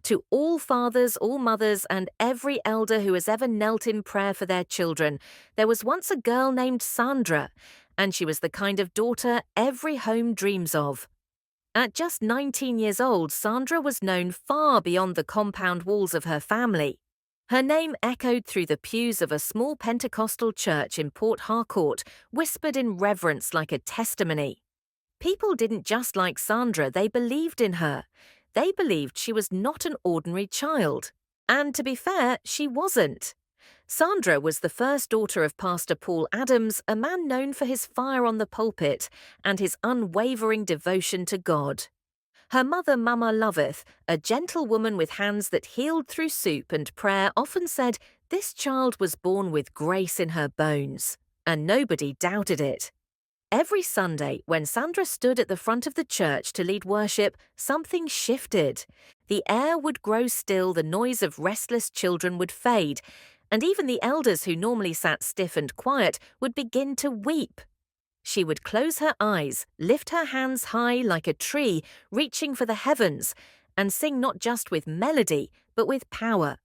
To all fathers, all mothers, and every elder who has ever knelt in prayer for their children, there was once a girl named Sandra, and she was the kind of daughter every home dreams of. At just 19 years old, Sandra was known far beyond the compound walls of her family. Her name echoed through the pews of a small Pentecostal church in Port Harcourt, whispered in reverence like a testimony. People didn't just like Sandra, they believed in her. They believed she was not an ordinary child. And to be fair, she wasn't. Sandra was the first daughter of Pastor Paul Adams, a man known for his fire on the pulpit and his unwavering devotion to God. Her mother, Mama Loveth, a gentle woman with hands that healed through soup and prayer, often said this child was born with grace in her bones, and nobody doubted it. Every Sunday, when Sandra stood at the front of the church to lead worship, something shifted. The air would grow still, the noise of restless children would fade, and even the elders who normally sat stiff and quiet would begin to weep. She would close her eyes, lift her hands high like a tree, reaching for the heavens, and sing not just with melody, but with power.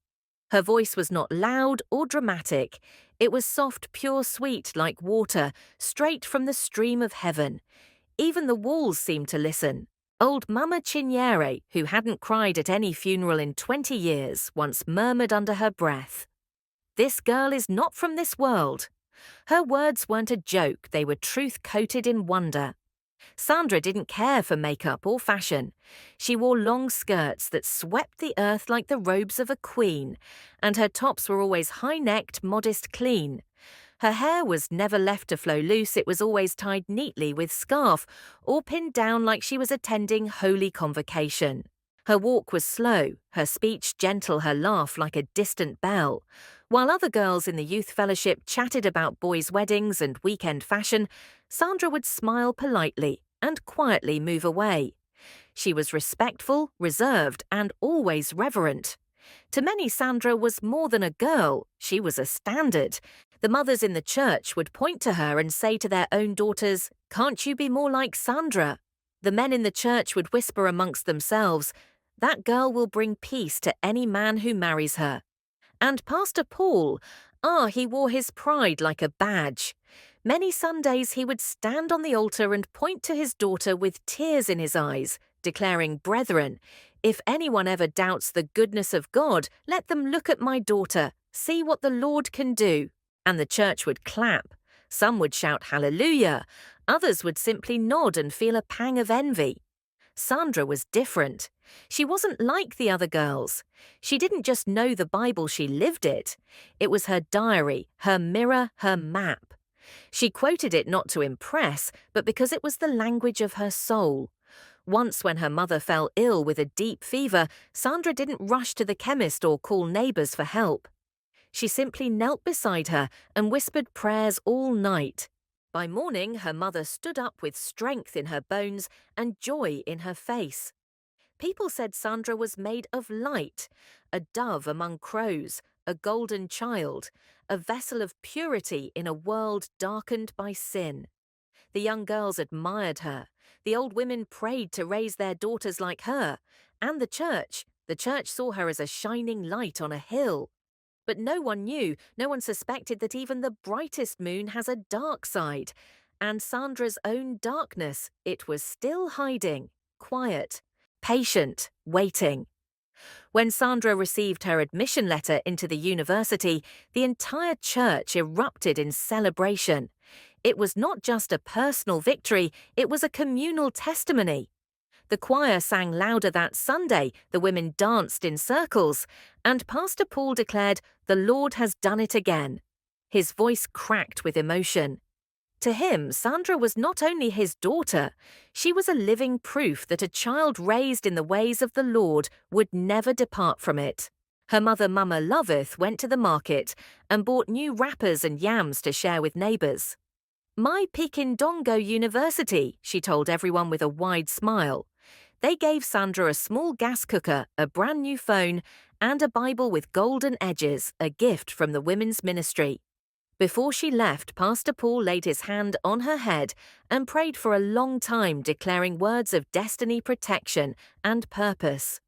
Her voice was not loud or dramatic. It was soft, pure, sweet like water, straight from the stream of heaven. Even the walls seemed to listen. Old Mama Chinyere, who hadn't cried at any funeral in 20 years, once murmured under her breath, "This girl is not from this world." Her words weren't a joke, they were truth-coated in wonder. Sandra didn't care for makeup or fashion. She wore long skirts that swept the earth like the robes of a queen, and her tops were always high-necked, modest, clean. Her hair was never left to flow loose, it was always tied neatly with scarf or pinned down like she was attending holy convocation. Her walk was slow, her speech gentle, her laugh like a distant bell. While other girls in the youth fellowship chatted about boys' weddings and weekend fashion, Sandra would smile politely and quietly move away. She was respectful, reserved, and always reverent. To many, Sandra was more than a girl, she was a standard. The mothers in the church would point to her and say to their own daughters, "Can't you be more like Sandra?" The men in the church would whisper amongst themselves, "That girl will bring peace to any man who marries her." And Pastor Paul, he wore his pride like a badge. Many Sundays he would stand on the altar and point to his daughter with tears in his eyes, declaring, "Brethren, if anyone ever doubts the goodness of God, let them look at my daughter, see what the Lord can do." And the church would clap. Some would shout hallelujah. Others would simply nod and feel a pang of envy. Sandra was different. She wasn't like the other girls. She didn't just know the Bible, she lived it. It was her diary, her mirror, her map. She quoted it not to impress, but because it was the language of her soul. Once when her mother fell ill with a deep fever, Sandra didn't rush to the chemist or call neighbors for help. She simply knelt beside her and whispered prayers all night. By morning, her mother stood up with strength in her bones and joy in her face. People said Sandra was made of light, a dove among crows, a golden child, a vessel of purity in a world darkened by sin. The young girls admired her. The old women prayed to raise their daughters like her. And the church saw her as a shining light on a hill. But no one knew, no one suspected that even the brightest moon has a dark side. And Sandra's own darkness, it was still hiding, quiet, patient, waiting. When Sandra received her admission letter into the university, the entire church erupted in celebration. It was not just a personal victory, it was a communal testimony. The choir sang louder that Sunday, the women danced in circles, and Pastor Paul declared, "The Lord has done it again." His voice cracked with emotion. To him, Sandra was not only his daughter, she was a living proof that a child raised in the ways of the Lord would never depart from it. Her mother, Mama Loveth, went to the market and bought new wrappers and yams to share with neighbors. "My Pikindongo University," she told everyone with a wide smile. They gave Sandra a small gas cooker, a brand new phone, and a Bible with golden edges, a gift from the women's ministry. Before she left, Pastor Paul laid his hand on her head and prayed for a long time, declaring words of destiny, protection, and purpose.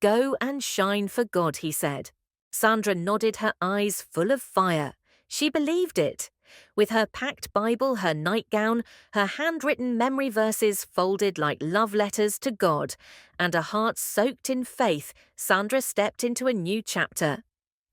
Go and shine for God, he said. Sandra nodded, her eyes full of fire. She believed it. With her packed Bible, her nightgown, her handwritten memory verses folded like love letters to God, and a heart soaked in faith, Sandra stepped into a new chapter.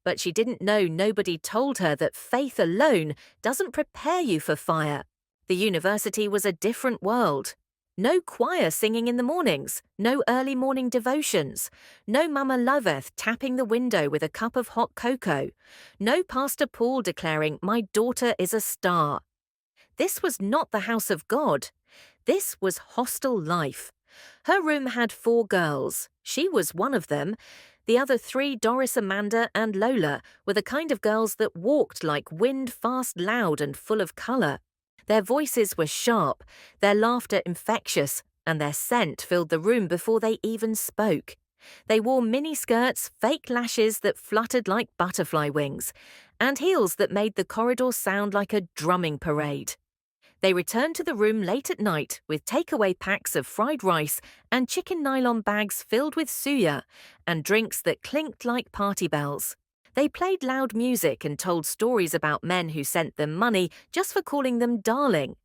But she didn't know nobody told her that faith alone doesn't prepare you for fire. The university was a different world. No choir singing in the mornings, no early morning devotions, no Mama Loveth tapping the window with a cup of hot cocoa, no Pastor Paul declaring, "My daughter is a star." This was not the house of God. This was hostel life. Her room had 4 girls. She was one of them. The other 3, Doris, Amanda, and Lola, were the kind of girls that walked like wind, fast, loud, and full of colour. Their voices were sharp, their laughter infectious, and their scent filled the room before they even spoke. They wore mini-skirts, fake lashes that fluttered like butterfly wings, and heels that made the corridor sound like a drumming parade. They returned to the room late at night with takeaway packs of fried rice and chicken nylon bags filled with suya and drinks that clinked like party bells. They played loud music and told stories about men who sent them money just for calling them darling.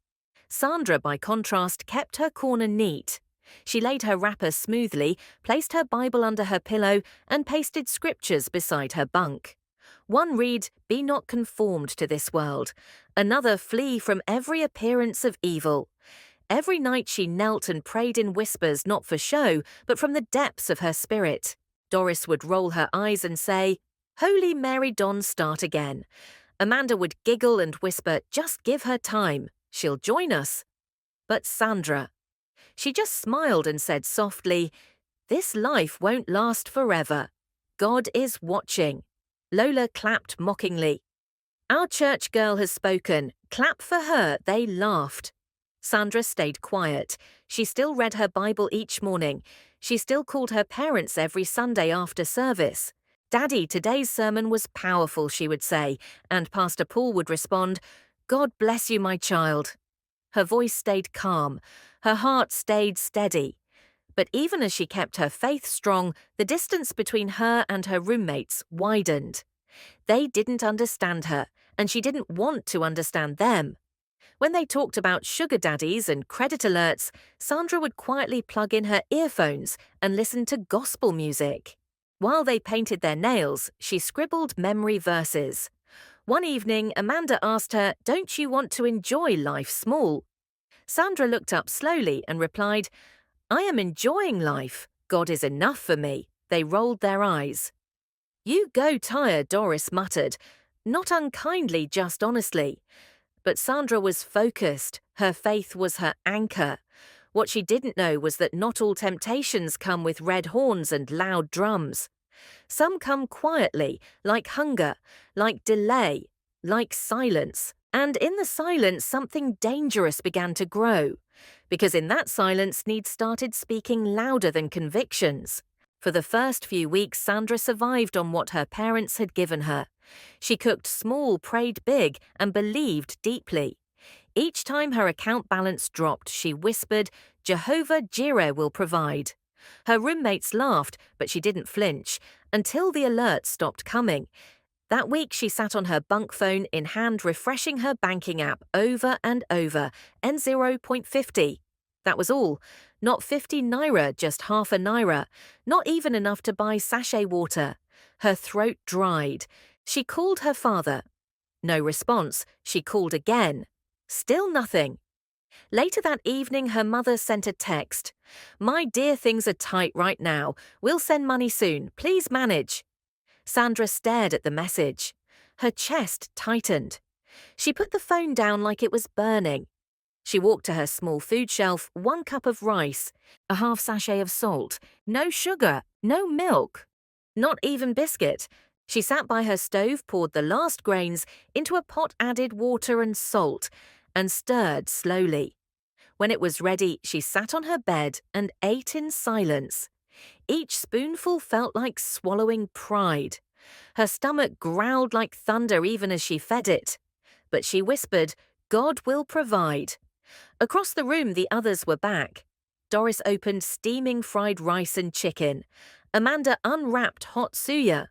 Sandra, by contrast, kept her corner neat. She laid her wrapper smoothly, placed her Bible under her pillow, and pasted scriptures beside her bunk. One read, "Be not conformed to this world." Another, "Flee from every appearance of evil." Every night she knelt and prayed in whispers, not for show, but from the depths of her spirit. Doris would roll her eyes and say, "Holy Mary Don, start again." Amanda would giggle and whisper, "Just give her time. She'll join us." But Sandra, she just smiled and said softly, "This life won't last forever. God is watching." Lola clapped mockingly. "Our church girl has spoken. Clap for her." They laughed. Sandra stayed quiet. She still read her Bible each morning. She still called her parents every Sunday after service. "Daddy, today's sermon was powerful," she would say, and Pastor Paul would respond, "God bless you, my child." Her voice stayed calm. Her heart stayed steady. But even as she kept her faith strong, the distance between her and her roommates widened. They didn't understand her, and she didn't want to understand them. When they talked about sugar daddies and credit alerts, Sandra would quietly plug in her earphones and listen to gospel music. While they painted their nails, she scribbled memory verses. One evening, Amanda asked her, "Don't you want to enjoy life small?" Sandra looked up slowly and replied, "I am enjoying life. God is enough for me." They rolled their eyes. "You go tired," Doris muttered, not unkindly, just honestly. But Sandra was focused. Her faith was her anchor. What she didn't know was that not all temptations come with red horns and loud drums. Some come quietly, like hunger, like delay, like silence. And in the silence, something dangerous began to grow. Because in that silence, need started speaking louder than convictions. For the first few weeks, Sandra survived on what her parents had given her. She cooked small, prayed big, and believed deeply. Each time her account balance dropped, she whispered, "Jehovah Jireh will provide." Her roommates laughed, but she didn't flinch, until the alerts stopped coming. That week she sat on her bunk phone in hand, refreshing her banking app over and over, N0.50. That was all. Not 50 naira, just half a naira. Not even enough to buy sachet water. Her throat dried. She called her father. No response. She called again. Still nothing. Later that evening, her mother sent a text. "My dear, things are tight right now. We'll send money soon. Please manage." Sandra stared at the message. Her chest tightened. She put the phone down like it was burning. She walked to her small food shelf, 1 cup of rice, a half sachet of salt, no sugar, no milk, not even biscuit. She sat by her stove, poured the last grains into a pot, added water and salt, and stirred slowly. When it was ready, she sat on her bed and ate in silence. Each spoonful felt like swallowing pride. Her stomach growled like thunder even as she fed it. But she whispered, "God will provide." Across the room, the others were back. Doris opened steaming fried rice and chicken. Amanda unwrapped hot suya.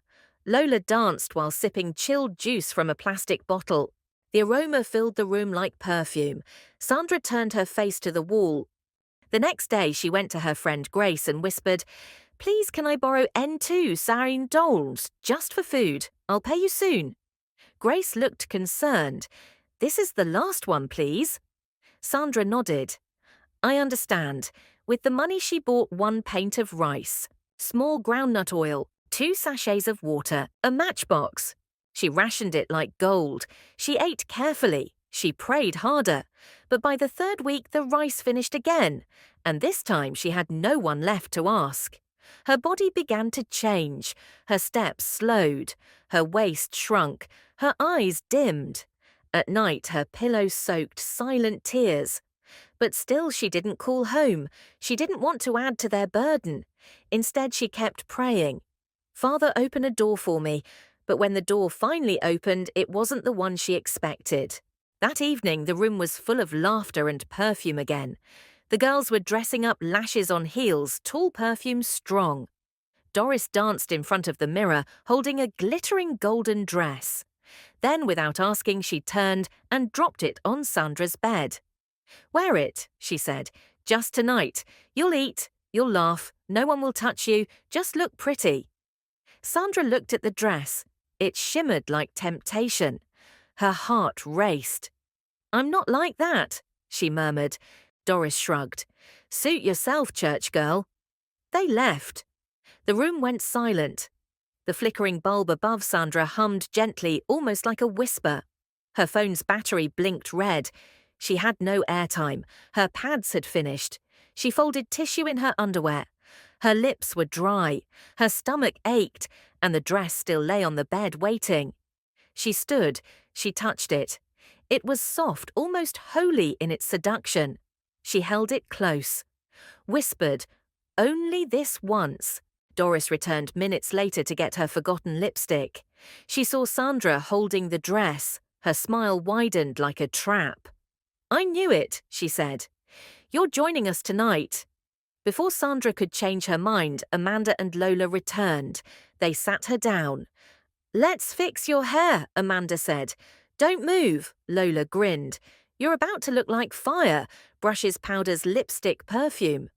Lola danced while sipping chilled juice from a plastic bottle. The aroma filled the room like perfume. Sandra turned her face to the wall. The next day, she went to her friend Grace and whispered, "Please, can I borrow N2 untold, just for food? I'll pay you soon." Grace looked concerned. "This is the last one, please." Sandra nodded. "I understand." With the money, she bought 1 pint of rice, small groundnut oil, 2 sachets of water, a matchbox. She rationed it like gold. She ate carefully. She prayed harder. But by the 3rd week, the rice finished again, and this time she had no one left to ask. Her body began to change. Her steps slowed. Her waist shrunk. Her eyes dimmed. At night, her pillow soaked silent tears. But still she didn't call home. She didn't want to add to their burden. Instead, she kept praying. "Father, open a door for me." But when the door finally opened, it wasn't the one she expected. That evening, the room was full of laughter and perfume again. The girls were dressing up, lashes on heels, tall perfumes strong. Doris danced in front of the mirror, holding a glittering golden dress. Then, without asking, she turned and dropped it on Sandra's bed. "Wear it," she said. "Just tonight. You'll eat, you'll laugh, no one will touch you, just look pretty." Sandra looked at the dress. It shimmered like temptation. Her heart raced. "I'm not like that," she murmured. Doris shrugged. "Suit yourself, church girl." They left. The room went silent. The flickering bulb above Sandra hummed gently, almost like a whisper. Her phone's battery blinked red. She had no airtime. Her pads had finished. She folded tissue in her underwear. Her lips were dry. Her stomach ached, and the dress still lay on the bed waiting. She stood. She touched it. It was soft, almost holy in its seduction. She held it close. Whispered, "Only this once." Doris returned minutes later to get her forgotten lipstick. She saw Sandra holding the dress. Her smile widened like a trap. "I knew it," she said. "You're joining us tonight." Before Sandra could change her mind, Amanda and Lola returned. They sat her down. "Let's fix your hair," Amanda said. "Don't move," Lola grinned. "You're about to look like fire," brushes powders lipstick perfume.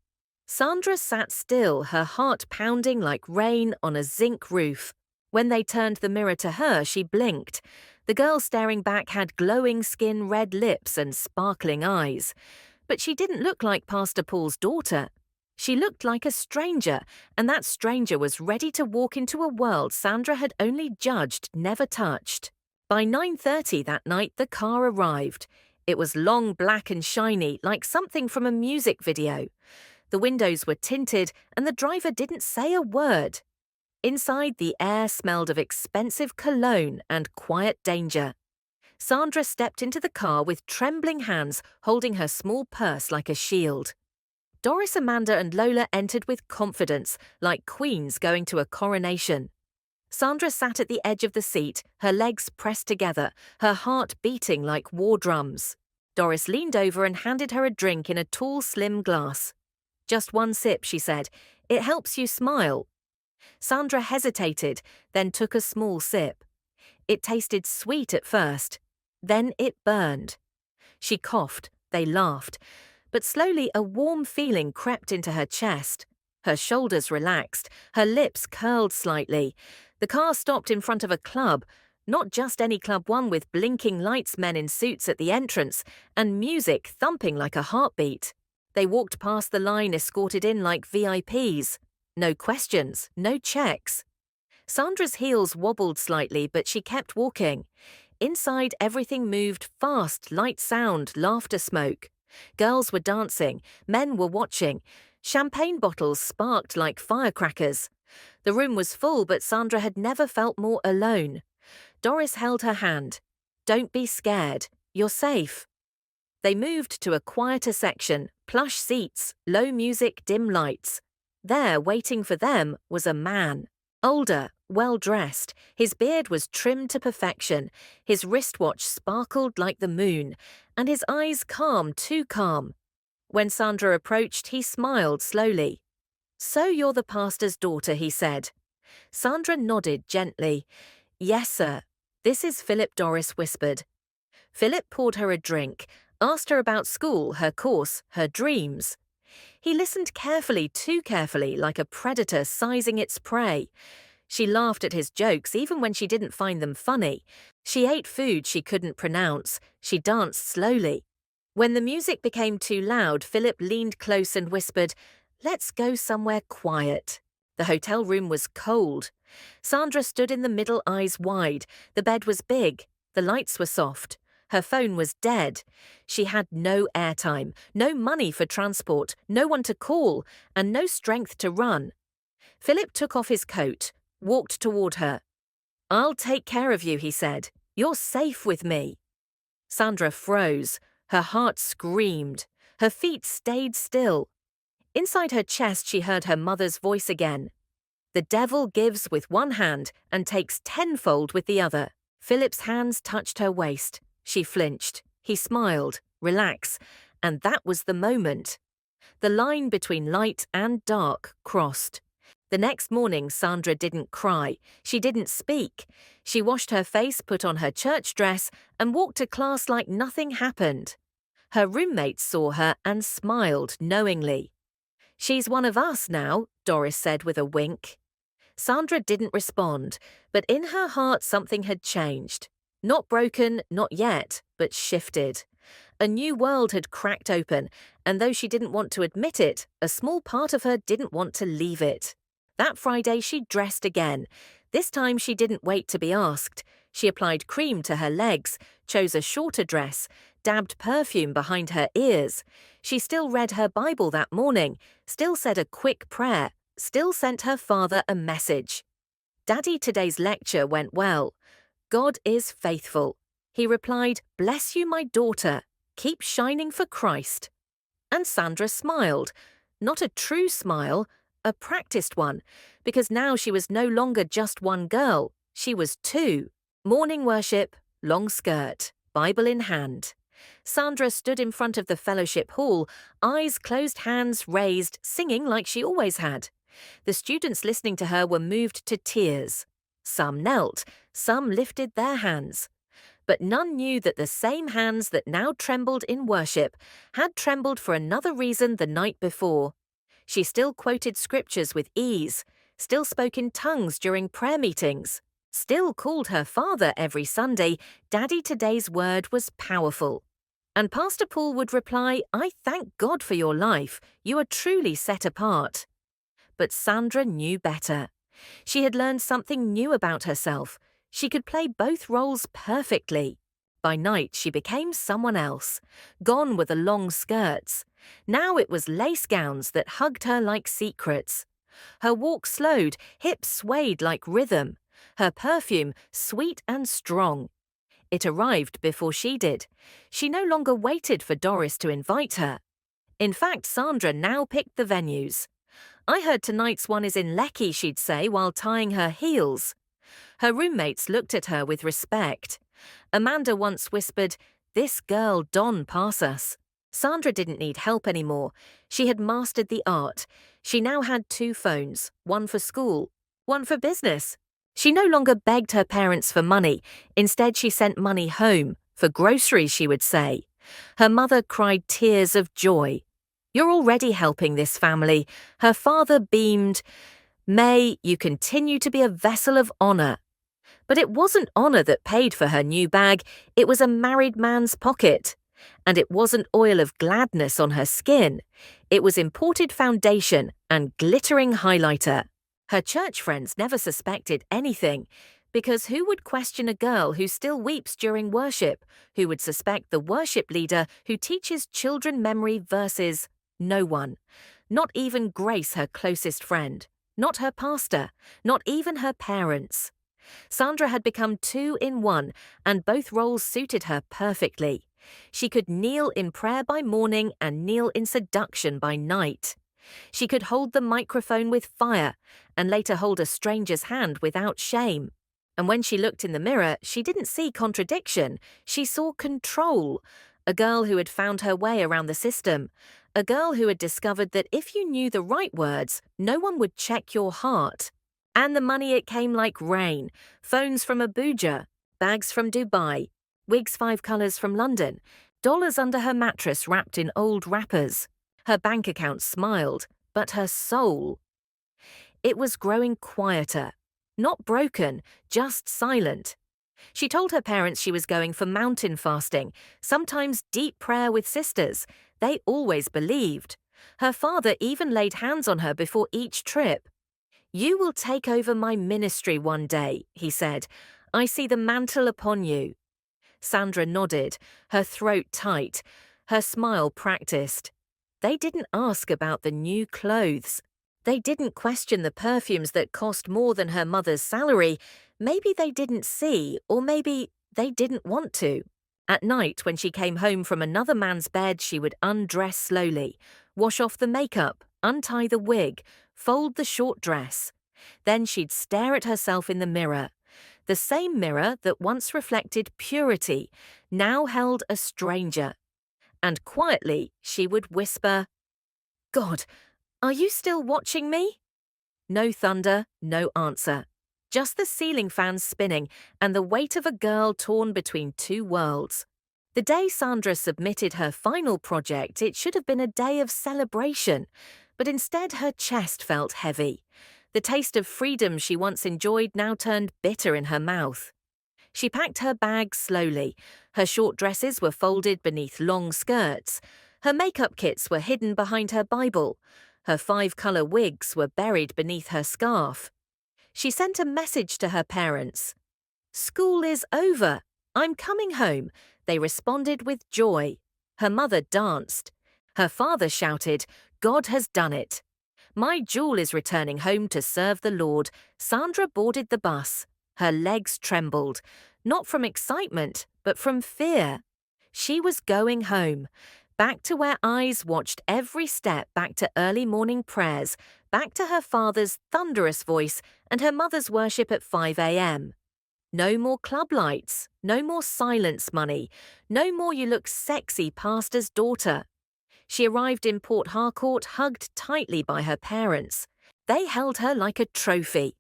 Sandra sat still, her heart pounding like rain on a zinc roof. When they turned the mirror to her, she blinked. The girl staring back had glowing skin, red lips, and sparkling eyes. But she didn't look like Pastor Paul's daughter. She looked like a stranger, and that stranger was ready to walk into a world Sandra had only judged, never touched. By 9:30 that night, the car arrived. It was long, black and shiny, like something from a music video. The windows were tinted, and the driver didn't say a word. Inside, the air smelled of expensive cologne and quiet danger. Sandra stepped into the car with trembling hands, holding her small purse like a shield. Doris, Amanda, and Lola entered with confidence, like queens going to a coronation. Sandra sat at the edge of the seat, her legs pressed together, her heart beating like war drums. Doris leaned over and handed her a drink in a tall, slim glass. "Just 1 sip," she said. "It helps you smile." Sandra hesitated, then took a small sip. It tasted sweet at first. Then it burned. She coughed. They laughed. But slowly a warm feeling crept into her chest. Her shoulders relaxed. Her lips curled slightly. The car stopped in front of a club. Not just any club, one with blinking lights, men in suits at the entrance, and music thumping like a heartbeat. They walked past the line, escorted in like VIPs. No questions, no checks. Sandra's heels wobbled slightly, but she kept walking. Inside, everything moved fast, light sound, laughter smoke. Girls were dancing, men were watching. Champagne bottles sparked like firecrackers. The room was full, but Sandra had never felt more alone. Doris held her hand. "Don't be scared. You're safe." They moved to a quieter section, plush seats, low music, dim lights. There, waiting for them, was a man. Older, well-dressed, his beard was trimmed to perfection, his wristwatch sparkled like the moon, and his eyes calm, too calm. When Sandra approached, he smiled slowly. "So you're the pastor's daughter," he said. Sandra nodded gently. "Yes, sir." "This is Philip," Doris whispered. Philip poured her a drink, asked her about school, her course, her dreams. He listened carefully, too carefully, like a predator sizing its prey. She laughed at his jokes even when she didn't find them funny. She ate food she couldn't pronounce. She danced slowly. When the music became too loud, Philip leaned close and whispered, "Let's go somewhere quiet." The hotel room was cold. Sandra stood in the middle, eyes wide. The bed was big. The lights were soft. Her phone was dead. She had no airtime, no money for transport, no one to call, and no strength to run. Philip took off his coat, walked toward her. "I'll take care of you," he said. "You're safe with me." Sandra froze. Her heart screamed. Her feet stayed still. Inside her chest, she heard her mother's voice again. "The devil gives with one hand and takes tenfold with the other." Philip's hands touched her waist. She flinched. He smiled. "Relax." And that was the moment. The line between light and dark crossed. The next morning, Sandra didn't cry. She didn't speak. She washed her face, put on her church dress, and walked to class like nothing happened. Her roommates saw her and smiled knowingly. "She's one of us now," Doris said with a wink. Sandra didn't respond, but in her heart something had changed. Not broken, not yet, but shifted. A new world had cracked open, and though she didn't want to admit it, a small part of her didn't want to leave it. That Friday she dressed again. This time she didn't wait to be asked. She applied cream to her legs, chose a shorter dress, dabbed perfume behind her ears. She still read her Bible that morning, still said a quick prayer, still sent her father a message. "Daddy, today's lecture went well. God is faithful." He replied, "Bless you, my daughter. Keep shining for Christ." And Sandra smiled. Not a true smile, a practiced one, because now she was no longer just one girl. She was two. Morning worship, long skirt, Bible in hand. Sandra stood in front of the fellowship hall, eyes closed, hands raised, singing like she always had. The students listening to her were moved to tears. Some knelt, some lifted their hands. But none knew that the same hands that now trembled in worship had trembled for another reason the night before. She still quoted scriptures with ease, still spoke in tongues during prayer meetings, still called her father every Sunday. "Daddy, today's word was powerful." And Pastor Paul would reply, "I thank God for your life. You are truly set apart." But Sandra knew better. She had learned something new about herself. She could play both roles perfectly. By night, she became someone else. Gone were the long skirts. Now it was lace gowns that hugged her like secrets. Her walk slowed, hips swayed like rhythm. Her perfume sweet and strong. It arrived before she did. She no longer waited for Doris to invite her. In fact, Sandra now picked the venues. "I heard tonight's one is in Lecky," she'd say while tying her heels. Her roommates looked at her with respect. Amanda once whispered, "This girl Don pass us." Sandra didn't need help anymore. She had mastered the art. She now had two phones, one for school, one for business. She no longer begged her parents for money. Instead, she sent money home, for groceries, she would say. Her mother cried tears of joy. "You're already helping this family." Her father beamed. "May you continue to be a vessel of honor." But it wasn't honor that paid for her new bag, it was a married man's pocket. And it wasn't oil of gladness on her skin, it was imported foundation and glittering highlighter. Her church friends never suspected anything, because who would question a girl who still weeps during worship? Who would suspect the worship leader who teaches children memory verses? No one. Not even Grace, her closest friend. Not her pastor. Not even her parents. Sandra had become two in one, and both roles suited her perfectly. She could kneel in prayer by morning and kneel in seduction by night. She could hold the microphone with fire, and later hold a stranger's hand without shame. And when she looked in the mirror, she didn't see contradiction. She saw control. A girl who had found her way around the system. A girl who had discovered that if you knew the right words, no one would check your heart. And the money, it came like rain. Phones from Abuja, bags from Dubai, wigs 5 colors from London, dollars under her mattress wrapped in old wrappers. Her bank account smiled, but her soul, it was growing quieter. Not broken, just silent. She told her parents she was going for mountain fasting, sometimes deep prayer with sisters. They always believed. Her father even laid hands on her before each trip. "You will take over my ministry one day," he said. "I see the mantle upon you." Sandra nodded, her throat tight, her smile practiced. They didn't ask about the new clothes. They didn't question the perfumes that cost more than her mother's salary. Maybe they didn't see, or maybe they didn't want to. At night, when she came home from another man's bed, she would undress slowly, wash off the makeup, untie the wig, fold the short dress. Then she'd stare at herself in the mirror. The same mirror that once reflected purity now held a stranger. And quietly she would whisper, "God, are you still watching me?" No thunder, no answer. Just the ceiling fans spinning and the weight of a girl torn between two worlds. The day Sandra submitted her final project, it should have been a day of celebration, but instead her chest felt heavy. The taste of freedom she once enjoyed now turned bitter in her mouth. She packed her bag slowly. Her short dresses were folded beneath long skirts. Her makeup kits were hidden behind her Bible. Her 5-color wigs were buried beneath her scarf. She sent a message to her parents. "School is over. I'm coming home." They responded with joy. Her mother danced. Her father shouted, "God has done it." "My jewel is returning home to serve the Lord." Sandra boarded the bus. Her legs trembled, not from excitement, but from fear. She was going home, back to where eyes watched every step, back to early morning prayers, back to her father's thunderous voice and her mother's worship at 5 a.m. No more club lights, no more silence money, no more "you look sexy, pastor's daughter." She arrived in Port Harcourt hugged tightly by her parents. They held her like a trophy.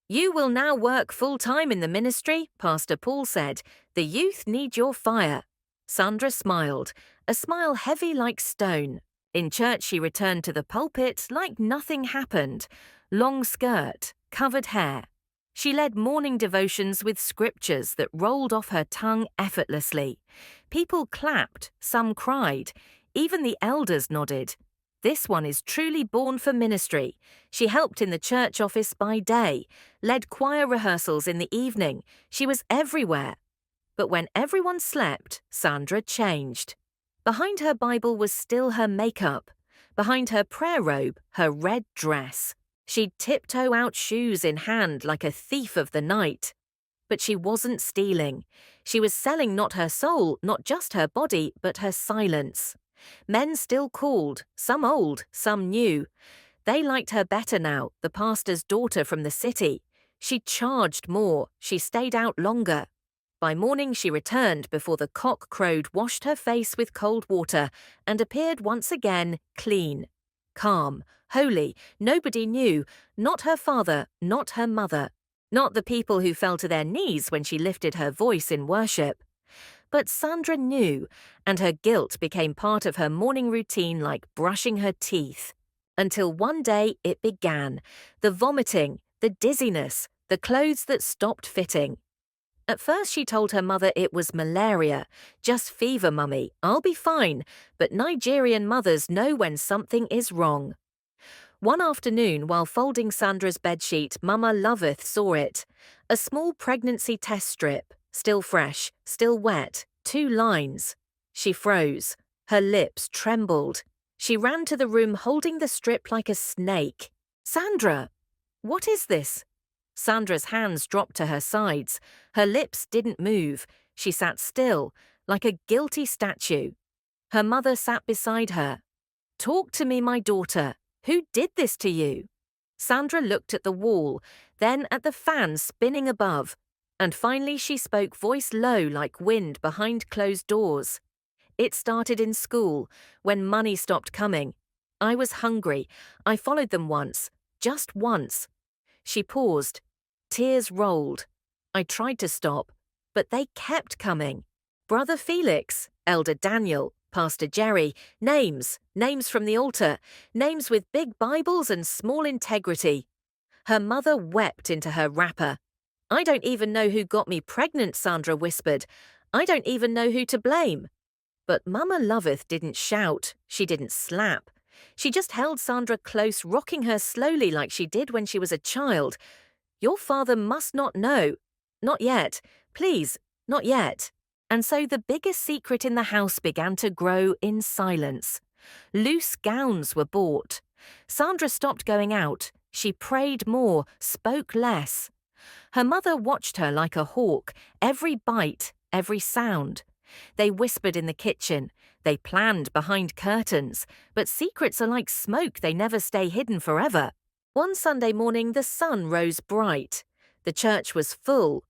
"You will now work full-time in the ministry," Pastor Paul said. "The youth need your fire." Sandra smiled, a smile heavy like stone. In church she returned to the pulpit like nothing happened. Long skirt, covered hair. She led morning devotions with scriptures that rolled off her tongue effortlessly. People clapped, some cried. Even the elders nodded. This one is truly born for ministry. She helped in the church office by day, led choir rehearsals in the evening. She was everywhere. But when everyone slept, Sandra changed. Behind her Bible was still her makeup. Behind her prayer robe, her red dress. She'd tiptoe out, shoes in hand, like a thief of the night. But she wasn't stealing. She was selling not her soul, not just her body, but her silence. Men still called, some old, some new. They liked her better now, the pastor's daughter from the city. She charged more, she stayed out longer. By morning she returned before the cock crowed, washed her face with cold water, and appeared once again clean, calm, holy. Nobody knew, not her father, not her mother, not the people who fell to their knees when she lifted her voice in worship. But Sandra knew, and her guilt became part of her morning routine like brushing her teeth. Until one day it began. The vomiting, the dizziness, the clothes that stopped fitting. At first she told her mother it was malaria. "Just fever, mummy, I'll be fine." But Nigerian mothers know when something is wrong. One afternoon, while folding Sandra's bedsheet, Mama Loveth saw it. A small pregnancy test strip. Still fresh, still wet, 2 lines. She froze. Her lips trembled. She ran to the room holding the strip like a snake. "Sandra, what is this?" Sandra's hands dropped to her sides. Her lips didn't move. She sat still, like a guilty statue. Her mother sat beside her. "Talk to me, my daughter. Who did this to you?" Sandra looked at the wall, then at the fan spinning above. And finally she spoke, voice low like wind behind closed doors. It started in school, when money stopped coming. I was hungry. I followed them once. Just once. She paused. Tears rolled. I tried to stop, but they kept coming. Brother Felix, Elder Daniel, Pastor Jerry, names from the altar, names with big Bibles and small integrity. Her mother wept into her wrapper. I don't even know who got me pregnant, Sandra whispered. I don't even know who to blame. But Mama Loveth didn't shout. She didn't slap. She just held Sandra close, rocking her slowly like she did when she was a child. Your father must not know. Not yet. Please, not yet. And so the biggest secret in the house began to grow in silence. Loose gowns were bought. Sandra stopped going out. She prayed more, spoke less. Her mother watched her like a hawk, every bite, every sound. They whispered in the kitchen. They planned behind curtains. But secrets are like smoke, they never stay hidden forever. One Sunday morning, the sun rose bright. The church was full.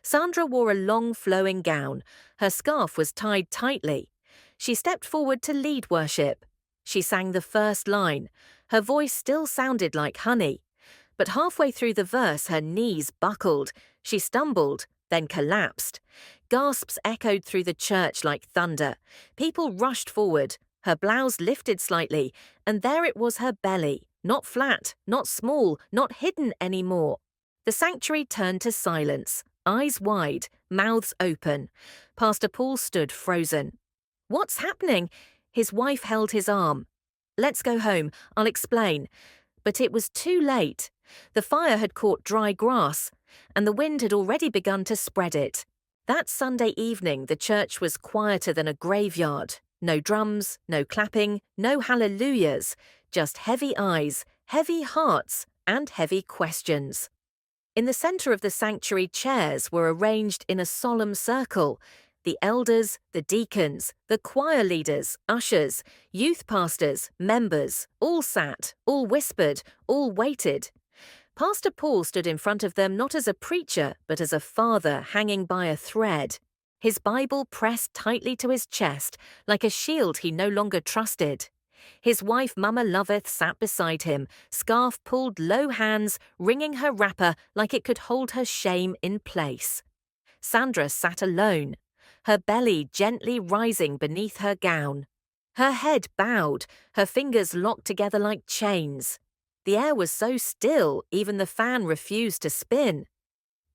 Sandra wore a long flowing gown. Her scarf was tied tightly. She stepped forward to lead worship. She sang the first line. Her voice still sounded like honey. But halfway through the verse, her knees buckled. She stumbled, then collapsed. Gasps echoed through the church like thunder. People rushed forward. Her blouse lifted slightly, and there it was her belly. Not flat, not small, not hidden anymore. The sanctuary turned to silence, eyes wide, mouths open. Pastor Paul stood frozen. What's happening? His wife held his arm. Let's go home, I'll explain. But it was too late. The fire had caught dry grass, and the wind had already begun to spread it. That Sunday evening, the church was quieter than a graveyard. No drums, no clapping, no hallelujahs, just heavy eyes, heavy hearts, and heavy questions. In the center of the sanctuary, chairs were arranged in a solemn circle. The elders, the deacons, the choir leaders, ushers, youth pastors, members, all sat, all whispered, all waited. Pastor Paul stood in front of them not as a preacher, but as a father hanging by a thread. His Bible pressed tightly to his chest, like a shield he no longer trusted. His wife, Mama Loveth, sat beside him, scarf pulled low hands, wringing her wrapper like it could hold her shame in place. Sandra sat alone, her belly gently rising beneath her gown. Her head bowed, her fingers locked together like chains. The air was so still, even the fan refused to spin.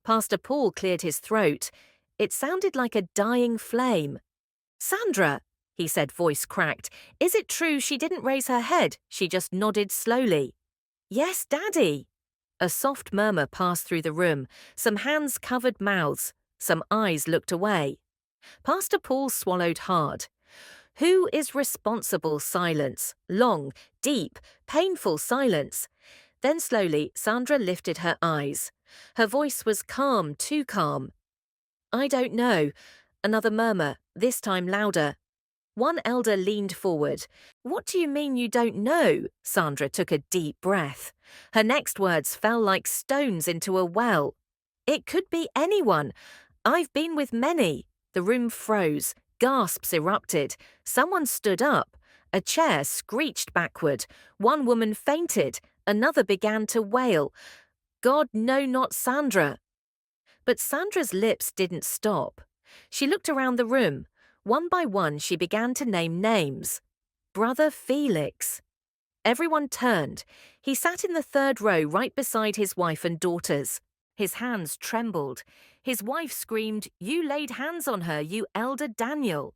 Pastor Paul cleared his throat. It sounded like a dying flame. Sandra, he said, voice cracked, is it true she didn't raise her head? She just nodded slowly. Yes, Daddy. A soft murmur passed through the room. Some hands covered mouths. Some eyes looked away. Pastor Paul swallowed hard. Who is responsible? Silence. Long, deep, painful silence. Then slowly, Sandra lifted her eyes. Her voice was calm, too calm. I don't know. Another murmur, this time louder. One elder leaned forward. What do you mean you don't know? Sandra took a deep breath. Her next words fell like stones into a well. It could be anyone. I've been with many. The room froze. Gasps erupted. Someone stood up. A chair screeched backward. One woman fainted. Another began to wail. God, no, not Sandra. But Sandra's lips didn't stop. She looked around the room. One by one, she began to name names. Brother Felix. Everyone turned. He sat in the third row right beside his wife and daughters. His hands trembled. His wife screamed, You laid hands on her, you elder Daniel.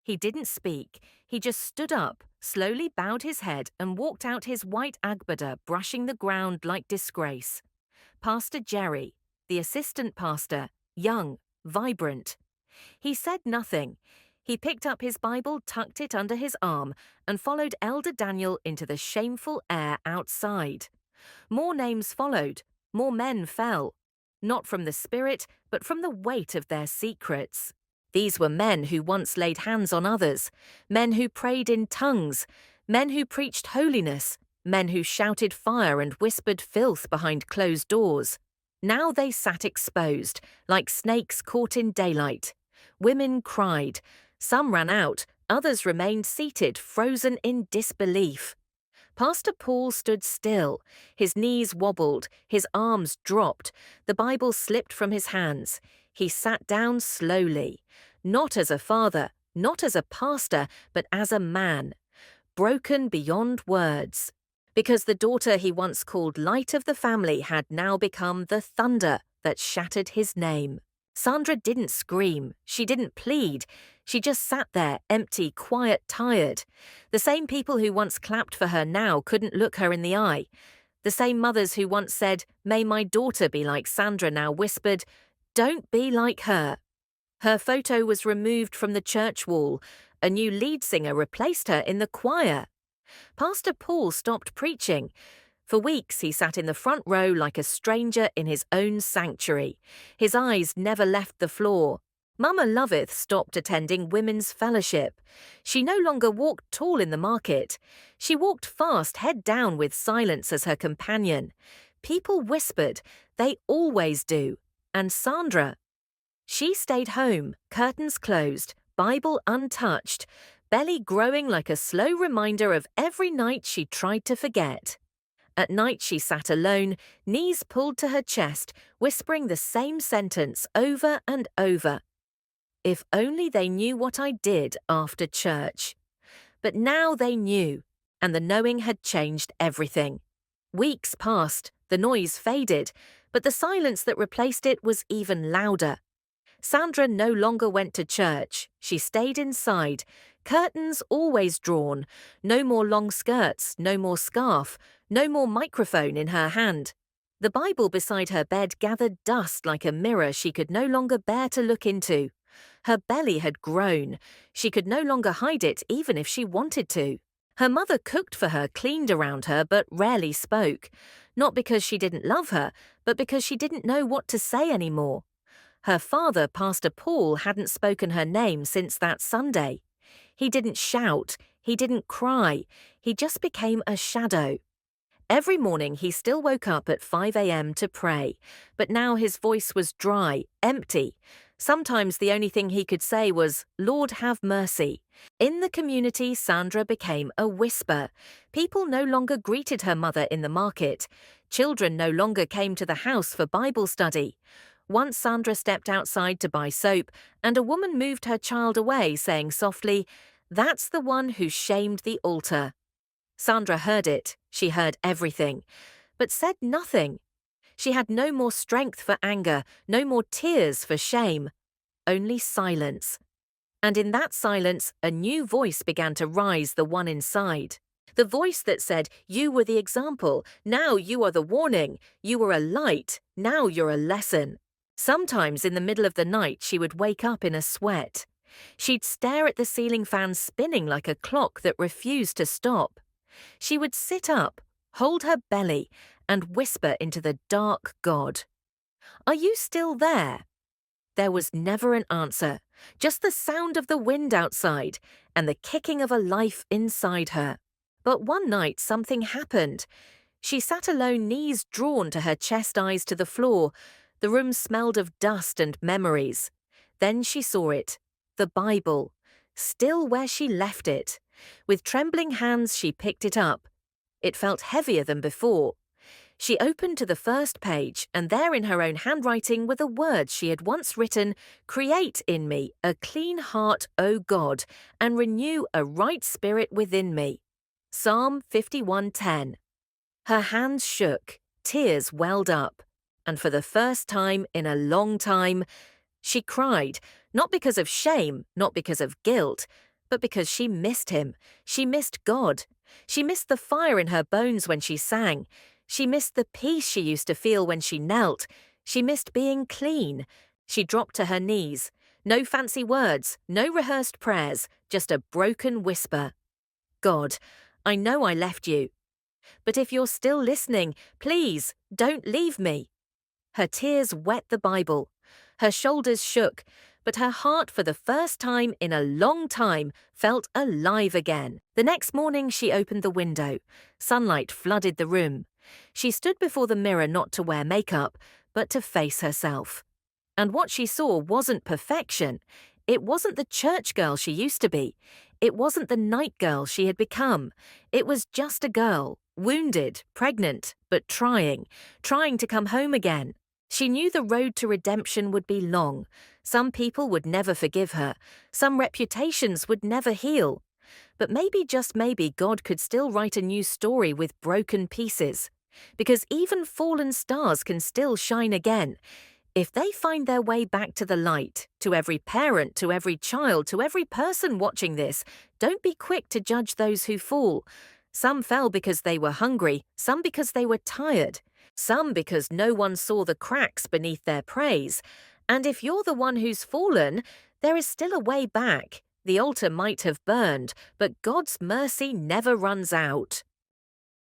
He didn't speak. He just stood up, slowly bowed his head and walked out his white agbada, brushing the ground like disgrace. Pastor Jerry, the assistant pastor, young, vibrant. He said nothing. He picked up his Bible, tucked it under his arm, and followed Elder Daniel into the shameful air outside. More names followed. More men fell. Not from the spirit, but from the weight of their secrets. These were men who once laid hands on others, men who prayed in tongues, men who preached holiness, men who shouted fire and whispered filth behind closed doors. Now they sat exposed, like snakes caught in daylight. Women cried. Some ran out, Others remained seated, frozen in disbelief. Pastor Paul stood still. His knees wobbled, his arms dropped, the Bible slipped from his hands. He sat down slowly, not as a father, not as a pastor, but as a man, broken beyond words. Because the daughter he once called light of the family had now become the thunder that shattered his name. Sandra didn't scream, she didn't plead, she just sat there, empty, quiet, tired. The same people who once clapped for her now couldn't look her in the eye. The same mothers who once said, "May my daughter be like Sandra," now whispered, "Don't be like her." Her photo was removed from the church wall. A new lead singer replaced her in the choir. Pastor Paul stopped preaching. For weeks he sat in the front row like a stranger in his own sanctuary. His eyes never left the floor. Mama Loveth stopped attending women's fellowship. She no longer walked tall in the market. She walked fast, head down, with silence as her companion. People whispered. They always do. And Sandra? She stayed home, curtains closed, Bible untouched, belly growing like a slow reminder of every night she tried to forget. At night she sat alone, knees pulled to her chest, whispering the same sentence over and over. If only they knew what I did after church. But now they knew, and the knowing had changed everything. Weeks passed, the noise faded, but the silence that replaced it was even louder. Sandra no longer went to church. She stayed inside, curtains always drawn, no more long skirts, no more scarf, no more microphone in her hand. The Bible beside her bed gathered dust like a mirror she could no longer bear to look into. Her belly had grown. She could no longer hide it even if she wanted to. Her mother cooked for her, cleaned around her, but rarely spoke. Not because she didn't love her, but because she didn't know what to say anymore. Her father, Pastor Paul, hadn't spoken her name since that Sunday. He didn't shout, he didn't cry, he just became a shadow. Every morning he still woke up at 5 a.m. to pray, but now his voice was dry, empty. Sometimes the only thing he could say was, "Lord, have mercy." In the community, Sandra became a whisper. People no longer greeted her mother in the market. Children no longer came to the house for Bible study. Once Sandra stepped outside to buy soap, and a woman moved her child away, saying softly, "That's the one who shamed the altar." Sandra heard it. She heard everything, but said nothing. She had no more strength for anger, no more tears for shame, only silence. And in that silence, a new voice began to rise, the one inside. The voice that said, "You were the example, now you are the warning. You were a light, now you're a lesson." Sometimes in the middle of the night she would wake up in a sweat. She'd stare at the ceiling fan spinning like a clock that refused to stop. She would sit up, hold her belly, and whisper into the dark God, "Are you still there?" There was never an answer, just the sound of the wind outside and the kicking of a life inside her. But one night something happened. She sat alone, knees drawn to her chest, eyes to the floor. The room smelled of dust and memories. Then she saw it, the Bible, still where she left it. With trembling hands she picked it up. It felt heavier than before. She opened to the first page, and there in her own handwriting were the words she had once written, "Create in me a clean heart, O God, and renew a right spirit within me." Psalm 51:10. Her hands shook, tears welled up, and for the first time in a long time, she cried, not because of shame, not because of guilt, but because she missed him. She missed God. She missed the fire in her bones when she sang. She missed the peace she used to feel when she knelt. She missed being clean. She dropped to her knees. No fancy words, no rehearsed prayers, just a broken whisper. "God, I know I left you. But if you're still listening, please, don't leave me." Her tears wet the Bible. Her shoulders shook, but her heart, for the first time in a long time, felt alive again. The next morning she opened the window. Sunlight flooded the room. She stood before the mirror not to wear makeup, but to face herself. And what she saw wasn't perfection. It wasn't the church girl she used to be. It wasn't the night girl she had become. It was just a girl, wounded, pregnant, but trying to come home again. She knew the road to redemption would be long. Some people would never forgive her. Some reputations would never heal. But maybe, just maybe, God could still write a new story with broken pieces. Because even fallen stars can still shine again. If they find their way back to the light, to every parent, to every child, to every person watching this, don't be quick to judge those who fall. Some fell because they were hungry, some because they were tired, some because no one saw the cracks beneath their praise. And if you're the one who's fallen, there is still a way back. The altar might have burned, but God's mercy never runs out.